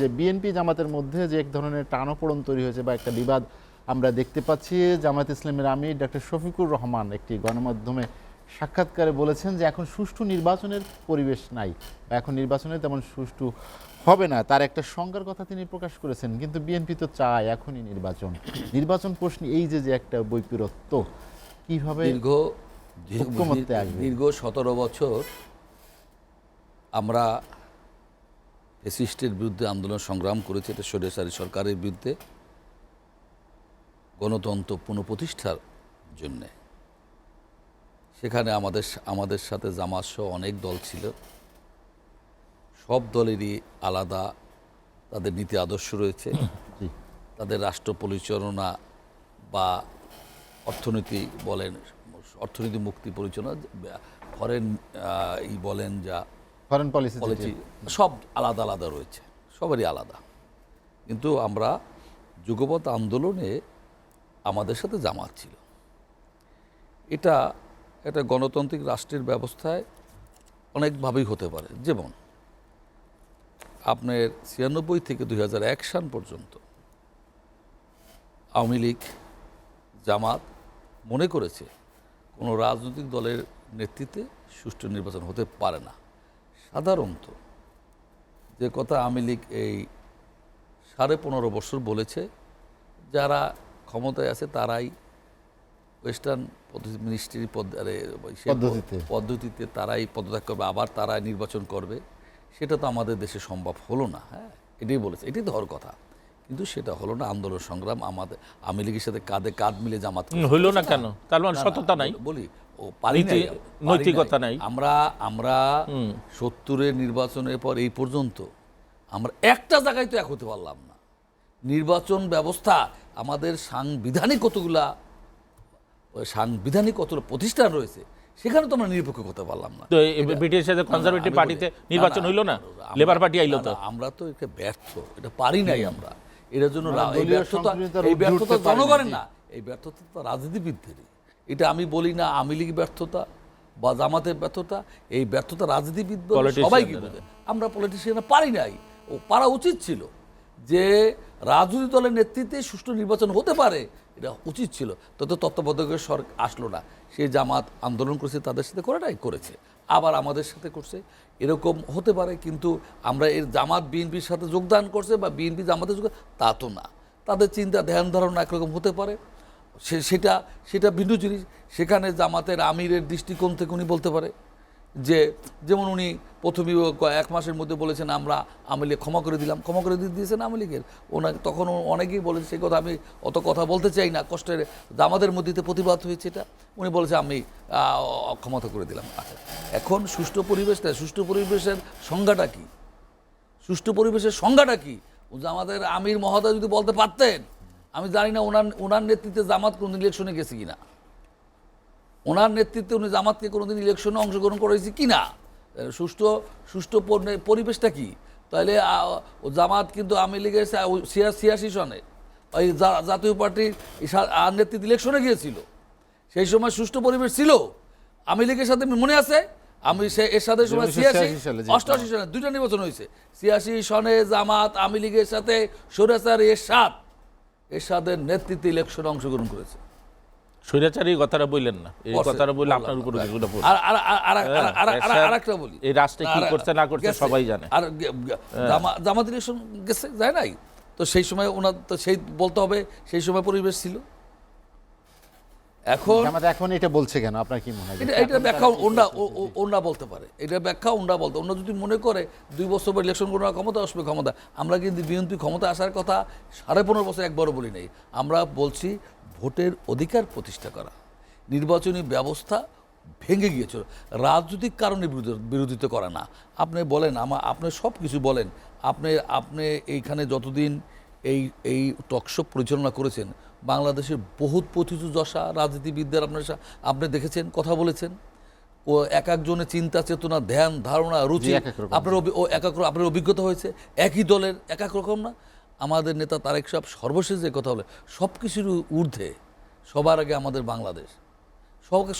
যে বিএনপি জামাতের মধ্যে যে এক ধরনের টানাপোড়েন তৈরি হয়েছে বা একটা বিবাদ আমরা দেখতে পাচ্ছি। জামায়াত ইসলামের আমির ডক্টর শফিকুর রহমান একটি গণমাধ্যমে সাক্ষাৎকারে বলেছেন যে এখন সুষ্ঠু নির্বাচনের পরিবেশ নাই, এখন নির্বাচনে তেমন সুষ্ঠু হবে না, তার একটা শঙ্কার কথা তিনি প্রকাশ করেছেন। কিন্তু বিএনপি তো চায় এখনই নির্বাচন প্রশ্নে এই যে একটা বৈপরীত্য কিভাবে দীর্ঘ 17 বছর আমরা ফ্যাসিস্টের বিরুদ্ধে আন্দোলন সংগ্রাম করেছি, এটা স্বৈরাচারী সরকারের বিরুদ্ধে গণতন্ত্র পুনঃপ্রতিষ্ঠার জন্যে। সেখানে আমাদের সাথে জামাত সহ অনেক দল ছিল। সব দলেরই আলাদা তাদের নীতি আদর্শ রয়েছে, তাদের রাষ্ট্র পরিচালনা বা অর্থনীতি বলেন, অর্থনীতি মুক্তি পরিচালনা, ফরেন বলেন, যা ফরেন পলিসি সব আলাদা আলাদা রয়েছে, সবারই আলাদা। কিন্তু আমরা যুগপৎ আন্দোলনে আমাদের সাথে জামাত ছিল। এটা একটা গণতান্ত্রিক রাষ্ট্রের ব্যবস্থায় অনেকভাবেই হতে পারে। যেমন আপনার 96 থেকে 2001 সাল পর্যন্ত আওয়ামী লীগ জামাত মনে করেছে কোনো রাজনৈতিক দলের নেতৃত্বে সুষ্ঠু নির্বাচন হতে পারে না। সাধারণত যে কথা আওয়ামী লীগ এই 15.5 বছর বলেছে, যারা ক্ষমতায় আছে তারাই ওয়েস্টার্ন মিনিস্ট্রি পদ্ধতিতে তারাই পদত্যাগ করবে, আবার তারা নির্বাচন করবে। সেটা তো আমাদের দেশে সম্ভব হলো না। হ্যাঁ, এটাই বলেছে, এটাই তো হওয়ার কথা, কিন্তু সেটা হলো না। আন্দোলন সংগ্রাম আমাদের আওয়ামী লীগের সাথে কাঁধে কাঁধ মিলে জামাত হইল না কেন? তার মানে সততা নাই, বলি নৈতিকতা নাই। আমরা 70-এর নির্বাচনের পর এই পর্যন্ত আমরা একটা জায়গায় তো এক হতে পারলাম না। নির্বাচন ব্যবস্থা আমাদের সাংবিধানিক কতগুলো প্রতিষ্ঠান রয়েছে, সেখানে তো আমরা নিরপেক্ষ করতে পারলাম না। তো ব্রিটিশের সাথে কনজারভেটিভ পার্টিতে নির্বাচন হইল না, লেবার পার্টি আইলো তো। আমরা তো এটা ব্যর্থ, এটা পারি নাই আমরা। এটার জন্য এই ব্যর্থতা জনগণের না, এই ব্যর্থতা তো রাজনীতিবিদদেরই। এটা আমি বলি না আওয়ামী লীগ ব্যর্থতা বা জামাতের ব্যর্থতা, এই ব্যর্থতা রাজনীতিবিদ সবাইকে বোঝে। আমরা পলিটিশিয়ানরা পারি নাই, ও পারা উচিত ছিল যে রাজনৈতিক দলের নেতৃত্বে সুষ্ঠু নির্বাচন হতে পারে, এটা উচিত ছিল। তত তত্ত্বাবধায়কের সরকার আসলো না, সে জামাত আন্দোলন করেছে, তাদের সাথে করেছে, আবার আমাদের সাথে করছে, এরকম হতে পারে। কিন্তু আমরা এর জামাত বিএনপির সাথে যোগদান করছে বা বিএনপি জামাতের যোগদান, তা তো না। তাদের চিন্তা ধ্যান ধারণা একরকম হতে পারে, সেটা ভিন্ন জিনিস। সেখানে জামাতের আমিরের দৃষ্টিকোণ থেকে উনি বলতে পারে যে, যেমন উনি প্রথমে 1 মাসের মধ্যে বলেছেন আমরা আওয়ামী লীগ ক্ষমা করে দিয়েছেন আওয়ামী লীগের। ওনাকে তখন অনেকেই বলেছে, সেই কথা আমি অত কথা বলতে চাই না, কষ্টের জামাতের মধ্যে প্রতিবাদ হয়েছে, এটা উনি বলেছে আমি ক্ষমতা করে দিলাম। আচ্ছা, এখন সুষ্ঠু পরিবেশের সংজ্ঞাটা কি? সুষ্ঠু পরিবেশের সংজ্ঞাটা কি? আমাদের আমির মহোদয় যদি বলতে পারতেন। আমি জানি না ওনার নেতৃত্বে জামাত কোনদিন ইলেকশনে গেছে কিনা, ওনার নেতৃত্বে উনি জামাতকে কোনোদিন ইলেকশনে অংশগ্রহণ করেছে কিনা, সুষ্ঠু পরিবেশটা কি? তাহলে জামাত কিন্তু আওয়ামী লীগের 86 সনে ওই জাতীয় পার্টির নেতৃত্বে ইলেকশনে গিয়েছিল। সেই সময় সুষ্ঠু পরিবেশ ছিল আওয়ামী লীগের সাথে, মনে আছে? আমি এর সাথে সময় 88 সনে 2টা নির্বাচন হয়েছে। 86 সনে জামাত আওয়ামী লীগের সাথে স্বৈরাচার এরশাদের নেতৃত্বে ইলেকশনে অংশগ্রহণ করেছে। স্বৈরাচারী কথাটা বললেন না, এই কথাটা বললে আপনার উপরে কিছুটা পড়ে। আরেকটা বলি, এই রাষ্ট্রে কি করছে না করছে সবাই জানে। আর জামাত ইলেকশন গেছে, যায় নাই তো, সেই সময় ওনার তো সেই বলতে হবে সেই সময় পরিবেশ ছিল। এখন এটা বলছে কেন, আপনার কি মনে হয়? এটা ব্যাখ্যা ওনারা বলতে পারে, এটা ব্যাখ্যা ওনারা বলতে, ওনারা যদি মনে করে 2 বছর পর ইলেকশন করার ক্ষমতা আসবে, ক্ষমতা। আমরা কিন্তু বিএনপি ক্ষমতা আসার কথা 15.5 বছর একবারও বলি নাই। আমরা বলছি ভোটের অধিকার প্রতিষ্ঠা করা, নির্বাচনী ব্যবস্থা ভেঙে গিয়েছিল, রাজনৈতিক কারণে বিরোধিতা করা না। আপনি বলেন, আপনি সব কিছু বলেন, আপনি এইখানে যতদিন এই টকশো পরিচালনা করেছেন, বাংলাদেশের বহুত প্রথিতযশা রাজনীতিবিদদের আপনি দেখেছেন, কথা বলেছেন। ও এক একজনের চিন্তা চেতনা, ধ্যান ধারণা, রুচি আপনার অভিজ্ঞতা হয়েছে। একই দলের এক এক রকম না। আমাদের নেতা তারেক সাহেব সর্বশেষ যে কথা বলে, সব কিছুর ঊর্ধ্বে সবার আগে আমাদের বাংলাদেশ,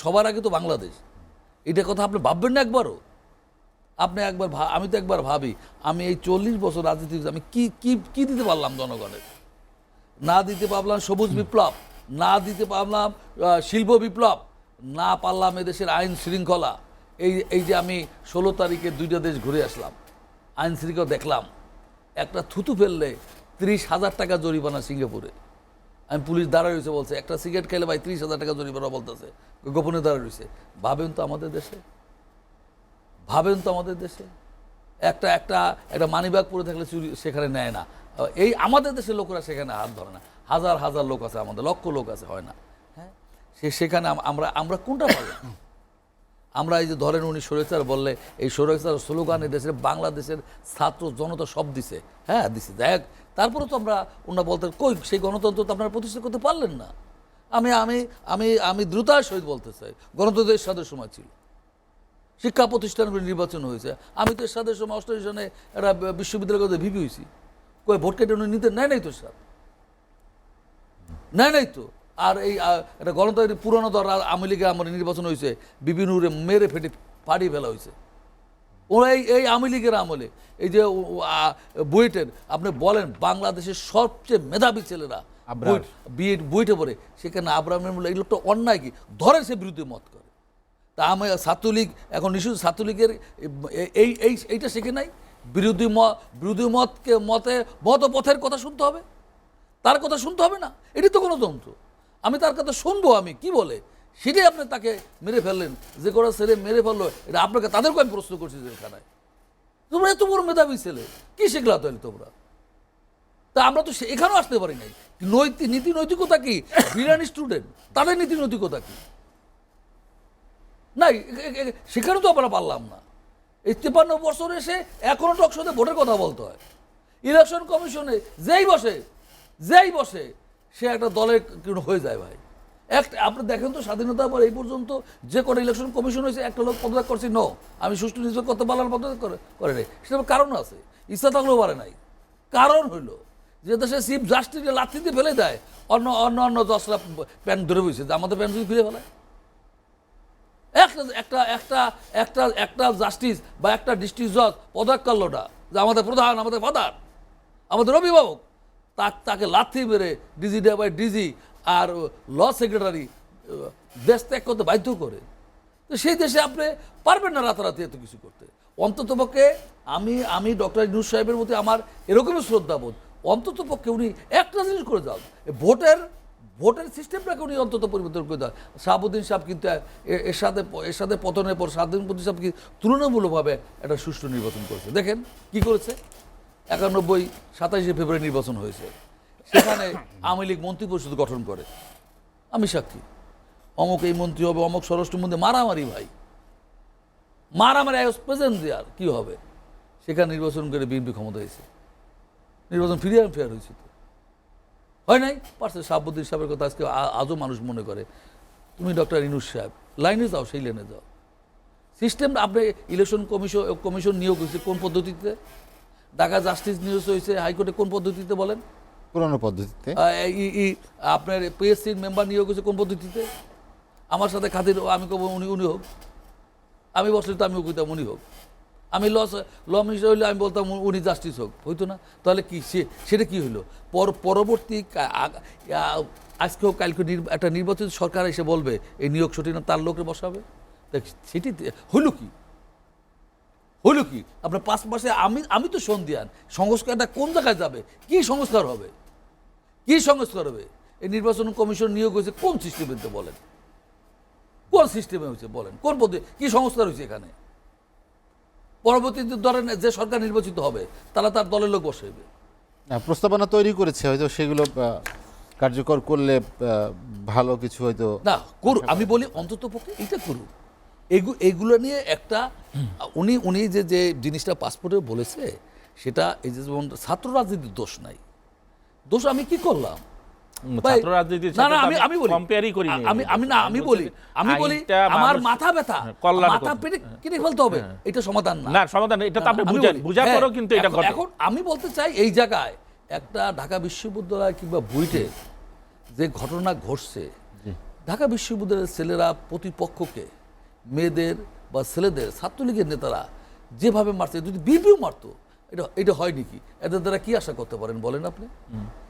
সবার আগে তো বাংলাদেশ। এটা কথা আপনি ভাববেন না একবারও? আপনি একবার আমি তো একবার ভাবি আমি এই 40 বছর রাজনীতি আমি কি কি কি দিতে পারলাম জনগণের? না দিতে পারলাম সবুজ বিপ্লব, না দিতে পারলাম শিল্প বিপ্লব, না পারলাম এদেশের আইন শৃঙ্খলা। এই যে আমি 16 তারিখে 2টা দেশ ঘুরে আসলাম, আইন শৃঙ্খলা দেখলাম, একটা থুতু ফেললে 30,000 টাকা জরিমানা সিঙ্গাপুরে। আমি পুলিশ দাঁড়া রয়েছে বলছে একটা সিগারেট খেলে ভাই 30,000 টাকা জরিমানা বলতেছে, গোপনে দাঁড়া রয়েছে। ভাবেন তো আমাদের দেশে, ভাবেন তো আমাদের দেশে একটা একটা একটা মানিব্যাগ পরে থাকলে চুরি সেখানে নেয় না। এই আমাদের দেশের লোকেরা সেখানে হাত ধরে না। হাজার হাজার লোক আছে, আমাদের লক্ষ লোক আছে, হয় না? হ্যাঁ, সেখানে আমরা আমরা কোনটা পারলাম? আমরা এই যে ধরেন উনি স্বৈরাচার বললে, এই স্বৈরাচার স্লোগানে দেশের বাংলাদেশের ছাত্র জনতা সব দিছে, হ্যাঁ দিছে, দেখ তারপরে তো আমরা ওনারা বলতেন কই সেই গণতন্ত্র তো আপনারা প্রতিষ্ঠা করতে পারলেন না। আমি আমি আমি আমি দ্রুতার সহিত বলতে চাই, গণতন্ত্র এরশাদের সময় ছিল, শিক্ষা প্রতিষ্ঠানগুলি নির্বাচন হয়েছে। আমি তো এরশাদের সময় 88 সনে একটা বিশ্ববিদ্যালয় ভিপি হয়েছি, কই ভোট কেটে উনি নিতে নেয় নাই তো, এরশাদ নেয় নাই তো। আর এই একটা গণতন্ত্রের পুরনো দল আওয়ামী লীগে আমার নির্বাচন হয়েছে, বিভিন্ন মেরে ফেটে ফাড়িয়ে ফেলা হয়েছে। ওরা এই আওয়ামী লীগের আমলে এই যে বুয়েটের আপনি বলেন বাংলাদেশের সবচেয়ে মেধাবী ছেলেরা বুয়েটে পড়ে, সেখানে আব্রাহামের মূল্য এই লোকটা অন্যায় কি ধরে সে বিরুদ্ধে মত করে। তা আমি ছাত্রলীগ এখন নিশ্চয়ই ছাত্রলীগের এইটা শিখে নাই, বিরোধী মতপথের কথা শুনতে হবে, তার কথা শুনতে হবে না, এটি তো গণতন্ত্র। আমি তার কথা শুনবো, আমি কি বলে সেটাই আপনি তাকে মেরে ফেললেন, যে করা ছেলে মেরে ফেললো, এটা আপনাকে তাদেরকে আমি প্রশ্ন করছি জেলখানায়। তোমরা এত বড় মেধাবী ছেলে, কি শিখলা তাহলে তোমরা? তা আমরা তো এখানেও আসতে পারি নাই। নীতি নৈতিকতা কি? বিরিয়ানি স্টুডেন্ট তাদের নীতি নৈতিকতা কি? নাই, সেখানে তো আমরা পারলাম না। এই 53 বছর এসে এখনো টকশোতে ভোটের কথা বলতে হয়। ইলেকশন কমিশনে যেই বসে সে একটা দলের হয়ে যায় ভাই। আপনি দেখেন তো স্বাধীনতার পর এই পর্যন্ত যে কটা ইলেকশন কমিশন হয়েছে একটা লোক পদত্যাগ করছি, আমি সুষ্ঠু নির্বাচন করতে পারলাম, পদত্যাগ করে নেই। সেটা কারণ আছে, ইচ্ছা থাকলেও পারে নাই। কারণ হইল যে দেশে চিফ জাস্টিসে লাথি দিয়ে ফেলে দেয়, অন্য 10টা প্যান ধরে বসে, আমাদের প্যান যদি ফিরে ফেলায় একটা জাস্টিস বা একটা ডিস্ট্রিক্ট জজ পদত্যাগ করলোটা, যে আমাদের প্রধান, আমাদের ফাদার, আমাদের অভিভাবক, তাকে লাথি মেরে ডিজি আর ল সেক্রেটারি দেশ ত্যাগ করতে বাধ্য করে। তো সেই দেশে আপনি পারবেন না রাতারাতি এত কিছু করতে। অন্ততপক্ষে আমি ডক্টর ইউনূস সাহেবের প্রতি আমার এরকমই শ্রদ্ধাবোধ। অন্ততপক্ষে উনি একটা জিনিস করে যান, ভোটের সিস্টেমটাকে উনি অন্তত পরিবর্তন করে দেন। শাহাবুদ্দিন সাহেব কিন্তু এর সাথে পতনের পর শাহাবুদ্দিন সাহেব কি তুলনামূলকভাবে একটা সুষ্ঠু নির্বাচন করেছে। দেখেন কি করেছে, 27 ফেব্রুয়ারি নির্বাচন হয়েছে, সেখানে আওয়ামী লীগ মন্ত্রী পরিষদ গঠন করে। আমি সাক্ষী, অমুক এই মন্ত্রী হবে, অমুক স্বরাষ্ট্রমন্ত্রী, মারামারি ভাই, মারামারি আই ওয়াজ প্রেজেন্ট দেয়ার। কি হবে, সেখানে নির্বাচন করে বিএনপি ক্ষমতা হয়েছে, নির্বাচন ফ্রি অ্যান্ড ফেয়ার হয়েছে। তো হয় নাই পারছে। শাহাবুদ্দিন সাহেবের কথা আজকে আজও মানুষ মনে করে। তুমি ডক্টর ইউনূস সাহেব লাইনে যাও, সেই লাইনে যাও। সিস্টেম আপনি ইলেকশন কমিশন নিয়োগ হয়েছে কোন পদ্ধতিতে? ঢাকা জাস্টিস নিয়োগ হয়েছে হাইকোর্টে কোন পদ্ধতিতে বলেন? পুরনো পদ্ধতিতে। আপনার পিএসসির মেম্বার নিয়োগ হয়েছে কোন পদ্ধতিতে? আমার সাথে খাতির, আমি কব উনি হোক, আমি বসলে তো আমিও কইতাম উনি হোক। আমি ল মিনিস্টার হইলে আমি বলতাম উনি জাস্টিস হোক, হইতো না? তাহলে কি সেটা কি হইলো? পরবর্তী আজকেও কালকে একটা নির্বাচিত সরকার এসে বলবে এই নিয়োগ সঠিক না, তার লোকে বসাবে। সেটি হইল কি? আপনার 5 মাসে আমি তো সন্ধিয়ান, সংস্কারটা কোন জায়গায় যাবে? কি সংস্কার হবে? এই নির্বাচন কমিশন নিয়োগ হয়েছে কোন সিস্টেমে বলেন? কোন সিস্টেমে হয়েছে বলেন? কোন পদ্ধতি, কি সংস্কার হয়েছে এখানে? পরবর্তীতে ধরেন যে সরকার নির্বাচিত হবে তারা তার দলের লোক বসাইবে। প্রস্তাবনা তৈরি করেছে, হয়তো সেগুলো কার্যকর করলে ভালো কিছু হয়তো না করুক। আমি বলি অন্তত পক্ষে এটা করুক। এগুলো নিয়ে একটা উনি যে জিনিসটা পাসপোর্টে বলেছে, সেটা এই যে যেমন ছাত্র রাজনীতির দোষ নাই, দোষ আমি কি করলাম? আমার মাথা ব্যথা, মাথা কেটে ফেলতে হবে, এটা সমাধান না। এখন আমি বলতে চাই এই জায়গায় একটা ঢাকা বিশ্ববিদ্যালয় কিংবা বুয়েটে যে ঘটনা ঘটছে, ঢাকা বিশ্ববিদ্যালয়ের ছেলেরা প্রতিপক্ষকে, মেয়েদের বা ছেলেদের, ছাত্রলীগের নেতারা যেভাবে মারছে, যদি বিপিও মারতো, এটা হয় নাকি? এদের দ্বারা কি আশা করতে পারেন বলেন আপনি?